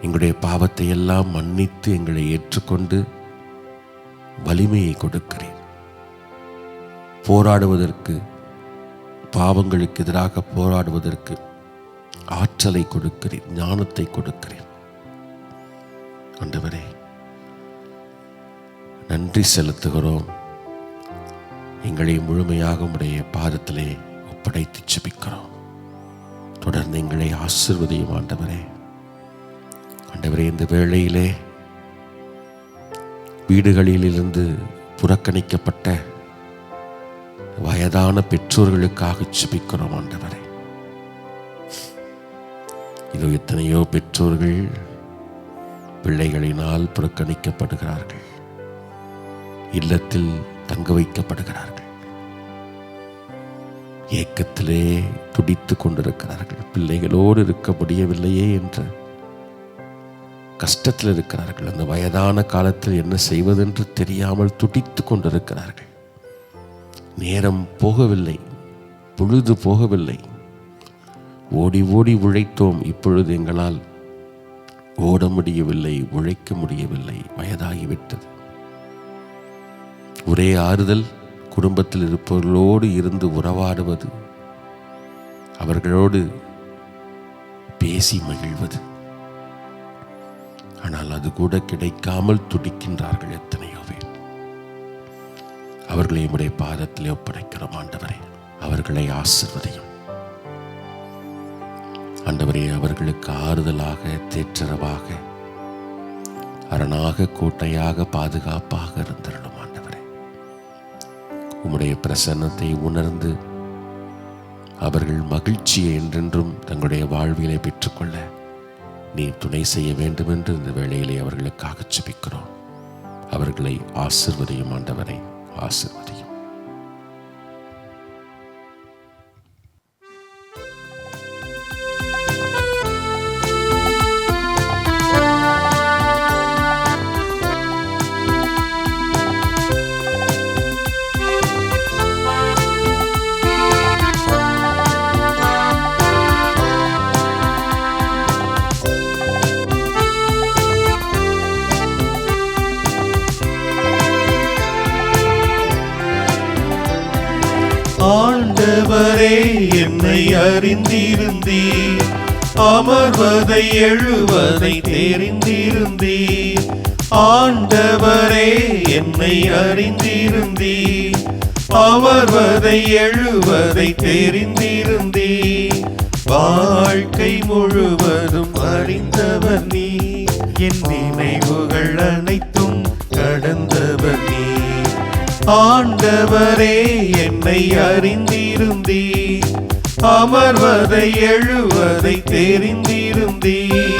எங்களுடைய பாவத்தை எல்லாம் மன்னித்து எங்களை ஏற்றுக்கொண்டு வலிமையை கொடுக்கிறேன். போராடுவதற்கு, பாவங்களுக்கு எதிராக போராடுவதற்கு ஆற்றலை கொடுக்கிறேன், ஞானத்தை கொடுக்கிறேன். ஆண்டவரே, நன்றி செலுத்துகிறோம். எங்களை முழுமையாக உம்முடைய பாதத்திலே ஒப்படைத்து ஜெபிக்கிறோம். தொடர்ந்து எங்களை ஆசீர்வதியும் ஆண்டவரே. ஆண்டவரே, இந்த வேளையிலே வீடுகளிலிருந்து புறக்கணிக்கப்பட்ட வயதான பெற்றோர்களுக்காக ஜெபிக்கிறோம் ஆண்டவரே. இதோ எத்தனையோ பெற்றோர்கள் பிள்ளைகளினால் புறக்கணிக்கப்படுகிறார்கள், இல்லத்தில் தங்க வைக்கப்படுகிறார்கள், ஏக்கத்திலே துடித்து கொண்டிருக்கிறார்கள். பிள்ளைகளோடு இருக்க முடியவில்லையே என்ற கஷ்டத்தில் இருக்கிறார்கள். அந்த வயதான காலத்தில் என்ன செய்வதென்று தெரியாமல் துடித்து கொண்டிருக்கிறார்கள். நேரம் போகவில்லை, பொழுது போகவில்லை. ஓடி ஓடி உழைத்தோம், இப்பொழுது எங்களால் ஓட முடியவில்லை, உழைக்க முடியவில்லை, வயதாகிவிட்டது. ஒரே ஆறுதல் குடும்பத்தில் இருப்பவர்களோடு இருந்து உறவாடுவது, அவர்களோடு பேசி மகிழ்வது. ஆனால் அது கூட கிடைக்காமல் துடிக்கின்றார்கள் எத்தனையோ பேர். அவர்களை உம்முடைய பாதத்திலே ஒப்படைக்கிறோம் ஆண்டவரே. அவர்களை ஆசீர்வதியும் ஆண்டவரே. அவர்களுக்கு ஆறுதலாக, தேற்றரவாக, அரணாக, கோட்டையாக, பாதுகாப்பாக இருந்திருடும் ஆண்டவரே. உம்முடைய பிரசன்னத்தை உணர்ந்து அவர்கள் மகிழ்ச்சியை என்றென்றும் தங்களுடைய வாழ்விலை பெற்றுக்கொள்ள நீர் துணை செய்ய வேண்டும் என்று இந்த வேளையிலே அவர்களுக்காக ஜெபிக்கிறோம். அவர்களை ஆசீர்வதியும் ஆண்டவரை, ஆசீர்வதியும். ஆண்டவரே, என்னை அறிந்திருந்தீர், அமர்வதை எழுவதை தெரிந்திருந்தீர். ஆண்டவரே, என்னை அறிந்திருந்தீர், அமர்வதை எழுவதை தெரிந்திருந்தீர். வாழ்க்கை முழுவதும் அறிந்தவர் நீ, என் நினைவுகள் அனைத்தும் கடந்தவர் நீ. ஆண்டவரே, என்னை அறிந்திருந்தீர், அமர்வதை எழுவதை தெரிந்திருந்தீர்.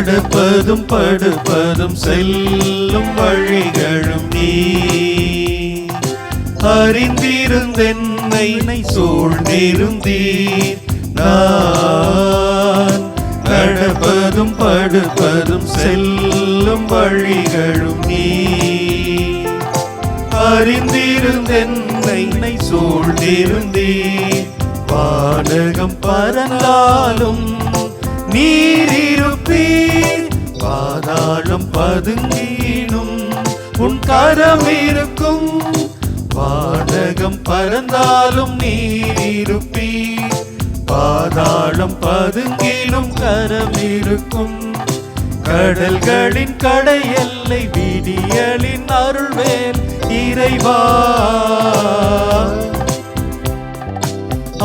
நடப்பதும் படுப்பதும் செல்லும் வழிகளும் நீ அறிந்திருந்தென்னை சூழ்ந்திருந்தீர். நான் நடப்பதும் படுப்பதும் செல்லும் வழிகளும் நீ அறிந்திருந்தென்னை சூழ்ந்திருந்தீர். வானகம் பறந்தாலும் நீரிருப்பீர், பாதாளம் பதுங்கினும் உன் கரம் இருக்கும். வானகம் பறந்தாலும் நீரிருப்பீர், பாதாளம் பதுங்கினும் கரம் இருக்கும். கடல்களின் கடையெல்லை விடியலின் அருள்வேல் இறைவா.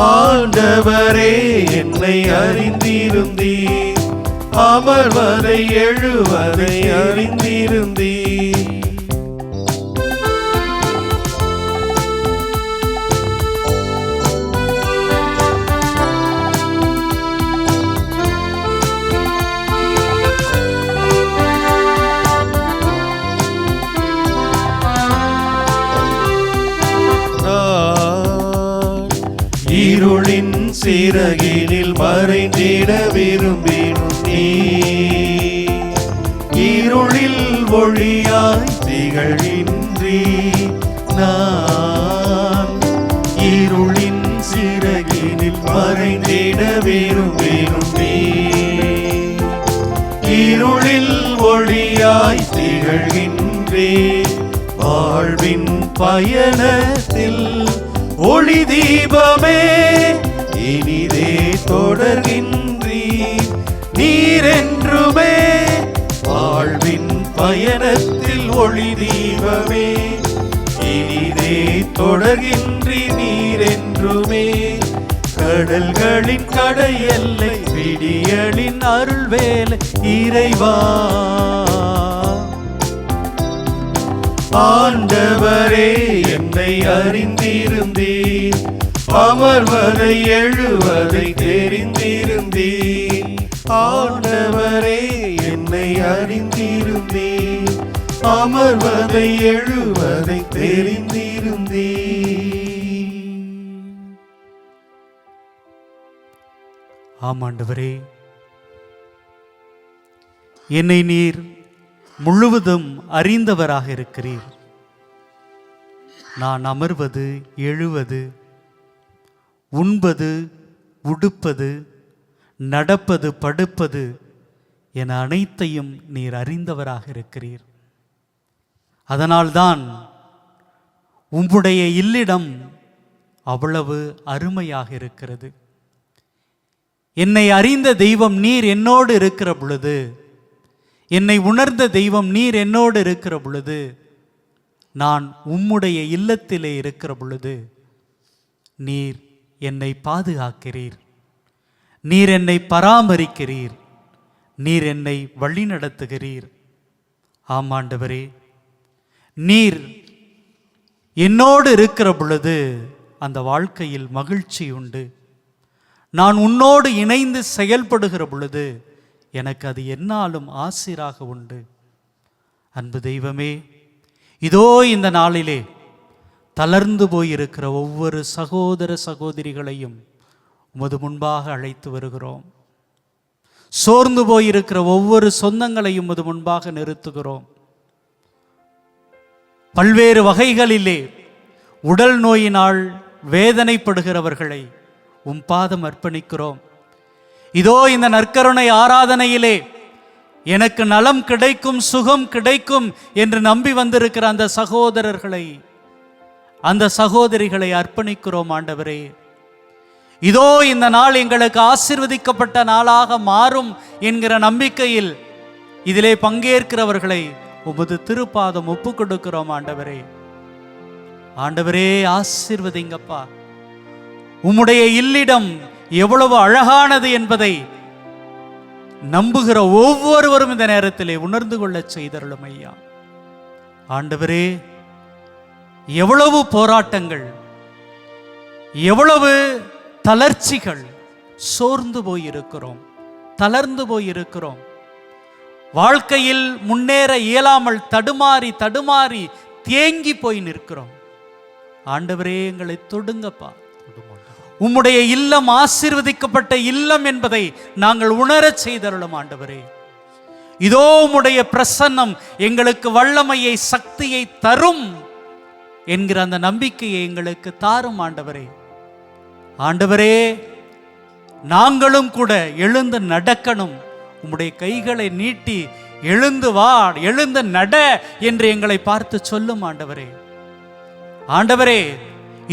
ஆண்டவரே என்னை அறிந்திருந்தீர், அமர்வதை எழுவதை அறிந்திருந்தீர். இருளின் சிறகினில் மறைந்திட விரும்பினும் நீ இருளில் ஒளியாய் திகழ்கின்றீ. நான் இருளின் சிறகினில் மறைந்திட விரும்பினும் நீ இருளில் ஒளியாய் திகழ்கின்றே. வாழ்வின் பயணத்தில் ஒளி தீபமே இனிதே தொடர்கின்றீர் நீரென்றுமே. வாழ்வின் பயணத்தில் ஒளி தீபமே இனிதே தொடர்கின்றீர் நீரென்றுமே. கடல்களின் கடையெல்லை விடியலின் அருள்வேலை இறைவா. ஆண்டவரே என்னை அறிந்திருந்தீர், அமர்வதை எழுவதை தெரிந்திருந்தீர். ஆண்டவரே என்னை அறிந்திருந்தீர், அமர்வதை எழுவதை தெரிந்திருந்தீர். ஆமாண்டவரே, என்னை நீர் முழுவதும் அறிந்தவராக இருக்கிறீர். நான் அமர்வது, எழுவது, உண்பது, உடுப்பது, நடப்பது, படுப்பது என அனைத்தையும் நீர் அறிந்தவராக இருக்கிறீர். அதனால்தான் உம்முடைய இல்லிடம் அவ்வளவு அருமையாக இருக்கிறது. என்னை அறிந்த தெய்வம் நீர் என்னோடு இருக்கிற பொழுது, என்னை உணர்ந்த தெய்வம் நீர் என்னோடு இருக்கிற பொழுது, நான் உம்முடைய இல்லத்திலே இருக்கிற பொழுது நீர் என்னை பாதுகாக்கிறீர், நீர் என்னை பராமரிக்கிறீர், நீர் என்னை வழிநடத்துகிறீர். ஆமாண்டவரே, நீர் என்னோடு இருக்கிற பொழுது அந்த வாழ்க்கையில் மகிழ்ச்சி உண்டு. நான் உன்னோடு இணைந்து செயல்படுகிற பொழுது எனக்கு அது என்னாலும் ஆசிராக உண்டு. அன்பு தெய்வமே, இதோ இந்த நாளிலே தளர்ந்து போயிருக்கிற ஒவ்வொரு சகோதர சகோதரிகளையும் உமது முன்பாக அழைத்து வருகிறோம். சோர்ந்து போயிருக்கிற ஒவ்வொரு சொந்தங்களையும் உமது முன்பாக நிறுத்துகிறோம். பல்வேறு வகைகளிலே உடல் நோயினால் வேதனைப்படுகிறவர்களை உம் பாதம் அர்ப்பணிக்கிறோம். இதோ இந்த நற்கருணை ஆராதனையிலே எனக்கு நலம் கிடைக்கும், சுகம் கிடைக்கும் என்று நம்பி வந்திருக்கிற அந்த சகோதரர்களை, அந்த சகோதரிகளை அர்ப்பணிக்கிறோம். ஆண்டவரே, இதோ இந்த நாள் எங்களுக்கு ஆசீர்வதிக்கப்பட்ட நாளாக மாறும் என்கிற நம்பிக்கையில் இதிலே பங்கேற்கிறவர்களை உமது திருப்பாதம் ஒப்பு கொடுக்கிறோம். ஆண்டவரே, ஆண்டவரே ஆசீர்வதிங்கப்பா. உம்முடைய இல்லிடம் எவ்வளவு அழகானது என்பதை நம்புகிற ஒவ்வொருவரும் இந்த நேரத்திலே உணர்ந்து கொள்ள செய்தருளும் ஐயா. ஆண்டவரே, எவ்வளவு போராட்டங்கள், எவ்வளவு தளர்ச்சிகள், சோர்ந்து போயிருக்கிறோம், தளர்ந்து போயிருக்கிறோம். வாழ்க்கையில் முன்னேற இயலாமல் தடுமாறி தடுமாறி தேங்கி போய் நிற்கிறோம். ஆண்டவரே, எங்களை தொடுங்கப்பா. உம்முடைய இல்லம் ஆசீர்வதிக்கப்பட்ட இல்லம் என்பதை நாங்கள் உணரச் செய்தருளும் ஆண்டவரே. இதோ உம்முடைய பிரசன்னம் எங்களுக்கு வல்லமையை, சக்தியை தரும் என்கிற அந்த நம்பிக்கையை எங்களுக்கு தாரும் ஆண்டவரே. ஆண்டவரே, நாங்களும் கூட எழுந்து நடக்கணும். உம்முடைய கைகளை நீட்டி எழுந்து வா, எழுந்து நட என்று எங்களை பார்த்து சொல்லும் ஆண்டவரே. ஆண்டவரே,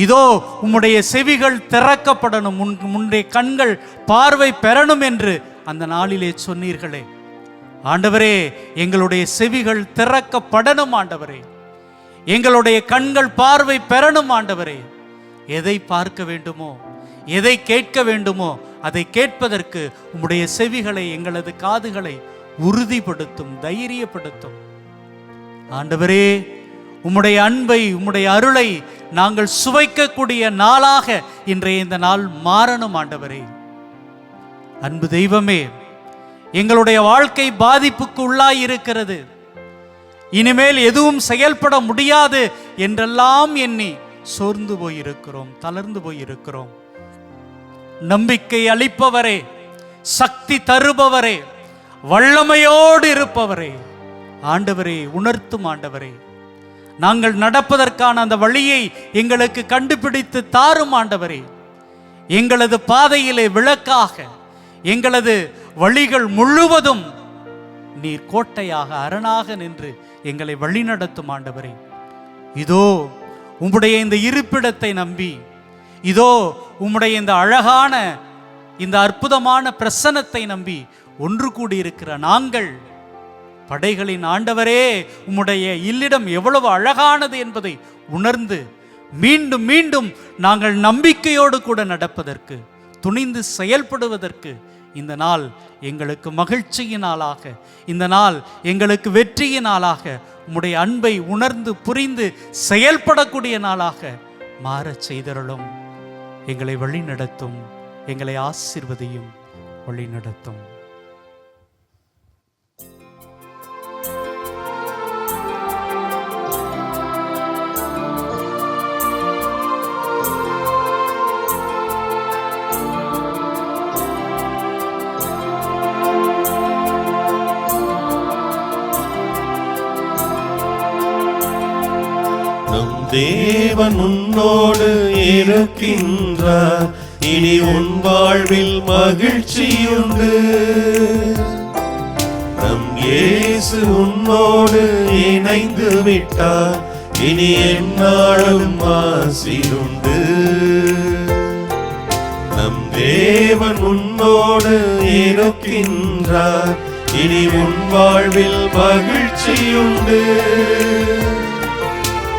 இதோ உம்முடைய செவிகள் திறக்கப்படணும், உன்னுடைய கண்கள் பார்வை பெறணும் என்று அந்த நாளிலே சொன்னீர்களே. ஆண்டவரே, எங்களுடைய செவிகள் திறக்கப்படணும் ஆண்டவரே. எங்களுடைய கண்கள் பார்வை பெறணும் ஆண்டவரே. எதை பார்க்க வேண்டுமோ, எதை கேட்க வேண்டுமோ அதை கேட்பதற்கு உம்முடைய செவிகளை, எங்களது காதுகளை உறுதிப்படுத்தும், தைரியப்படுத்தும் ஆண்டவரே. உம்முடைய அன்பை, உம்முடைய அருளை நாங்கள் சுவைக்கக்கூடிய நாளாக இன்றைய இந்த நாள் மாறணும் ஆண்டவரே. அன்பு தெய்வமே, எங்களுடைய வாழ்க்கை பாதிப்புக்கு உள்ளாய் இருக்கிறது. இனிமேல் எதுவும் செயல்பட முடியாது என்றெல்லாம் எண்ணி சோர்ந்து போயிருக்கிறோம், தளர்ந்து போயிருக்கிறோம். நம்பிக்கை அளிப்பவரே, சக்தி தருபவரே, வல்லமையோடு இருப்பவரே, ஆண்டவரே உணர்த்தும் ஆண்டவரே. நாங்கள் நடப்பதற்கான அந்த வழியை எங்களுக்கு கண்டுபிடித்து தாரும் ஆண்டவரே. எங்களது பாதையிலே விளக்காக, எங்களது வழிகள் முழுவதும் நீர் கோட்டையாக, அரணாக நின்று எங்களை வழிநடத்தும் ஆண்டவரே. இதோ உம்முடைய இந்த இருப்பிடத்தை நம்பி, இதோ உம்முடைய இந்த அழகான, இந்த அற்புதமான பிரசன்னத்தை நம்பி ஒன்று கூடியிருக்கிற நாங்கள், படைகளின் ஆண்டவரே, உம்முடைய இல்லிடம் எவ்வளவு அழகானது என்பதை உணர்ந்து மீண்டும் மீண்டும் நாங்கள் நம்பிக்கையோடு கூட நடப்பதற்கு, துணிந்து செயல்படுவதற்கு இந்த நாள் எங்களுக்கு மகிழ்ச்சியின் நாளாக, இந்த நாள் எங்களுக்கு வெற்றியின் நாளாக, உம்முடைய அன்பை உணர்ந்து புரிந்து செயல்படக்கூடிய நாளாக மாறச் செய்தருளும். எங்களை வழி நடத்தும், எங்களை ஆசீர்வதியும், வழி நடத்தும். தேவன் உன்னோடு இருக்கின்றார், இனி உன் வாழ்வில் மகிழ்ச்சியுண்டு. நம் இயேசு உன்னோடு இணைந்து விட்டார், இனி எந்நாளும் ஆசீருண்டு. நம் தேவன் உன்னோடு இருக்கின்றார், இனி உன் வாழ்வில் மகிழ்ச்சியுண்டு.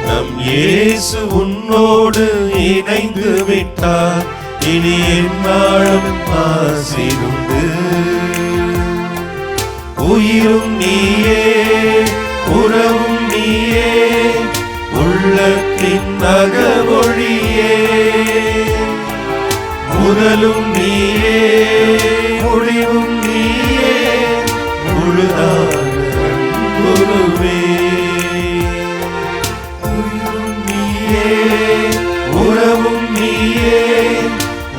நம் இயேசு உன்னோடு இணைந்து விட்டார், இனி எந்நாளும் ஆசீருண்டு. உயிரும் நீயே, உறவும் நீயே, உள்ளத்தின் நகவொழியே. முதலும் நீயே, முடிவும் நீயே, முழுதான குருவே. உறவும் நீயே,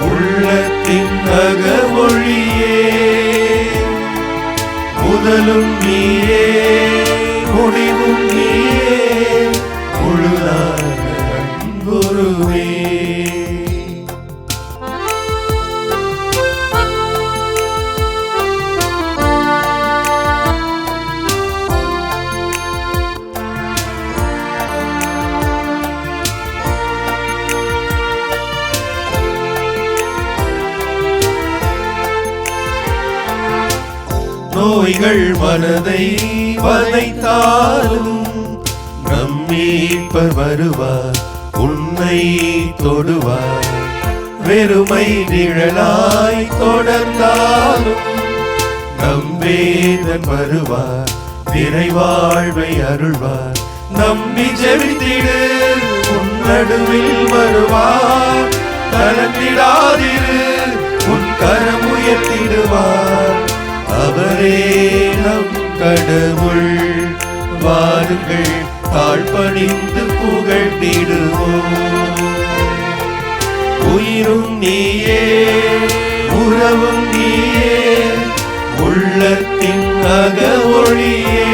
உள்ளத்தின் நகவொழியே. முதலும் நீயே, முடிவும் நீயே, முழுதான குருவே. நோய்கள் மனதை வதைத்தாலும் நம் மீட்பர் வருவார், உன்னை தொடுவார். வெறுமை நிழலாய் தொடர்ந்தாலும் நம் வேதன் வருவார், நிறைவாழ்வை அருள்வார். நம்பி ஜெபித்திடு, உன் நடுவில் வருவார். கலந்திடாதிரு, உன் கரம் உயர்த்திடுவார். அவரே நம் கடவுள். வாருங்கள் தாழ்பணிந்து புகழ்ந்திடுவோம். உயிரும் நீயே, உறவும் நீயே, உள்ளத்தின் அக ஒளியே.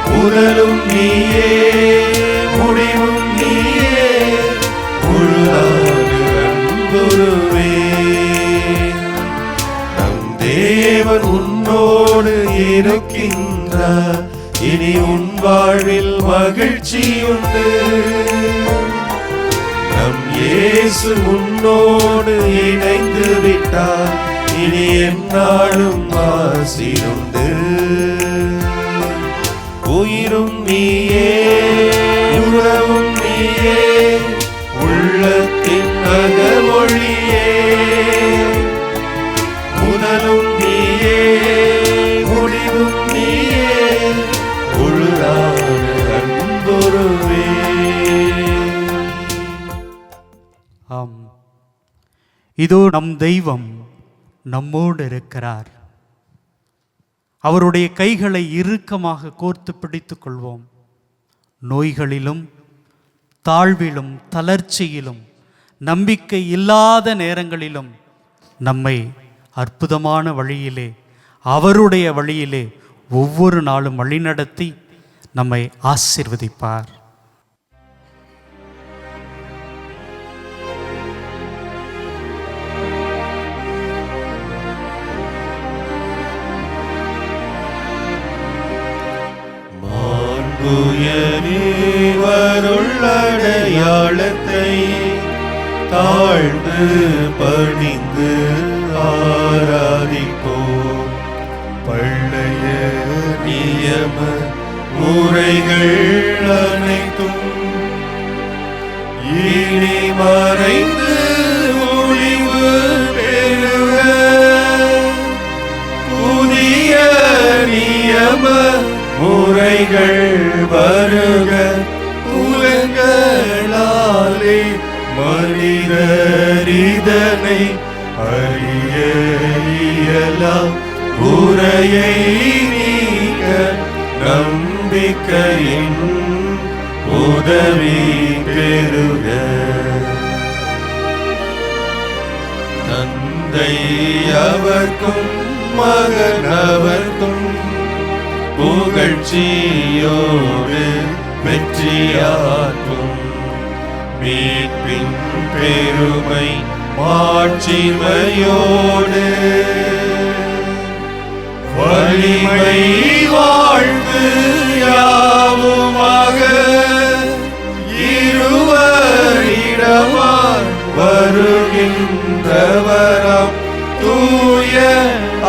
முதலும் நீயே, முடிவும் நீயே, முழுதான அன்புருவே. நம் தேவன் உன்னோடு இருக்கின்றார். இனி உன் வாழ்வில் மகிழ்ச்சி உண்டு. நம் இயேசு உன்னோடு இணைந்து விட்டார். இனி எந்நாளும் ஆசீருண்டு. உயிரும் நீயே, உறவும் நீயே, உள்ளத்தின் அகமொழியே. முதலும் நீயே, முடிவும் நீயே, முழுதான அன்புருவே. ஆம், இதோ நம் தெய்வம் நம்மோடு இருக்கிறார். அவருடைய கைகளை இறுக்கமாக கோர்த்து பிடித்துக் கொள்வோம். நோய்களிலும் தாழ்விலும் தளர்ச்சியிலும் நம்பிக்கை இல்லாத நேரங்களிலும் நம்மை அற்புதமான வழியிலே, அவருடைய வழியிலே ஒவ்வொரு நாளும் வழிநடத்தி நம்மை ஆசீர்வதிப்பார். வருள்ளடையாளத்தை தாழ்ந்து பணிந்து ஆராதிப்போம். பழைய நியம முறைகள் அனைத்தும் இனி மறைந்து ஒளிவு பெறுக. புதிய நியம முறைகள் வருக. புலங்களாலே மனிதர் இதனை அறிய இயலாம். உரையை நீக்க நம்பிக்கையின் உதவி பெறுக. தந்தை அவர்க்கும் மகன் அவர்க்கும் புகழ்ச்சியோடு வெற்றியாக்கும். மீட்பின் பெருமை மாட்சிமையோடு வலிமை வாழ்வு யாவுமாக இருவரிடமாய் வருகின்றவராம் தூய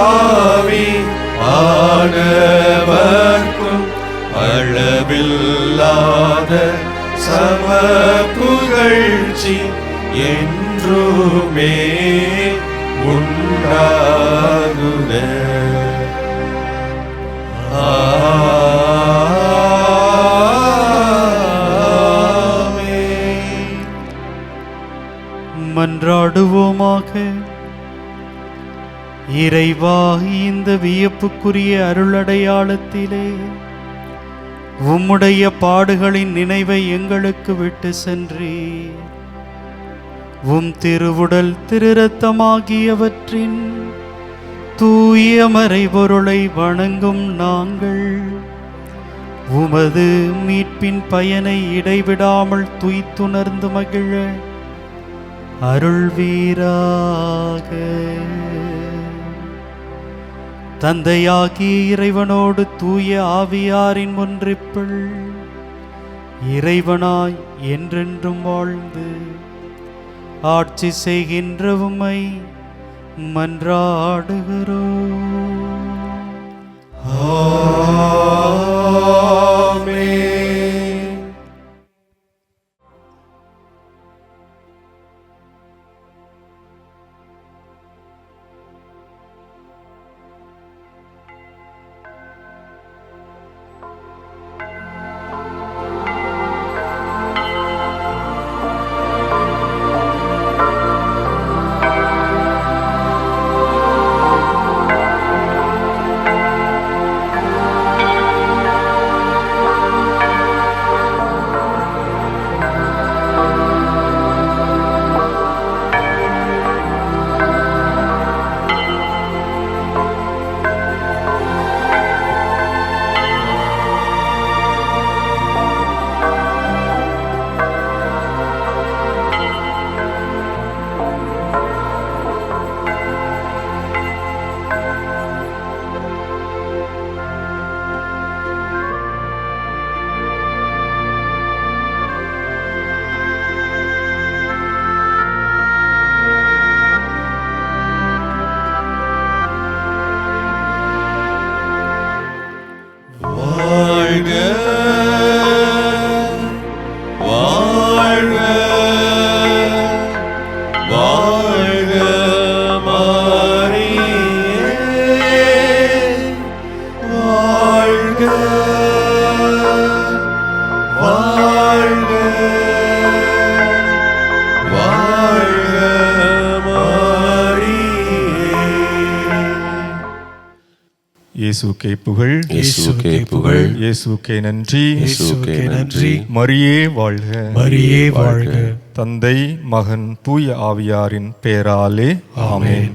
ஆவி ஆனவர்க்கும் அளவில்லாத சம புகழ்ச்சி என்றுமே உண்டாகுக. ஆமென். மன்றாடுவோமாக. இறைவா, இந்த வியப்புக்குரிய அருளடையாளத்திலே உம்முடைய பாடுகளின் நினைவை எங்களுக்கு விட்டு சென்றீர். உம் திருவுடல் திருரத்தமாகியவற்றின் தூய மறைபொருளை வணங்கும் நாங்கள் உமது மீட்பின் பயனை இடைவிடாமல் துய்த்துணர்ந்து மகிழ அருள்வீராக. தந்தையாகிய இறைவனோடு தூய ஆவியாரின் ஒன்றிப்பில் இறைவனாய் என்றென்றும் வாழ்ந்து ஆட்சி செய்கின்ற உம்மை மன்றாடுகிறோம். ஆமென். இயேசுக்கே புகழ், இயேசுக்கே புகழ், இயேசுக்கே நன்றி, இயேசுக்கே நன்றி. மரியே வாழ்க, மரியே வாழ்க. தந்தை மகன் தூய ஆவியாரின் பெயராலே ஆமென்.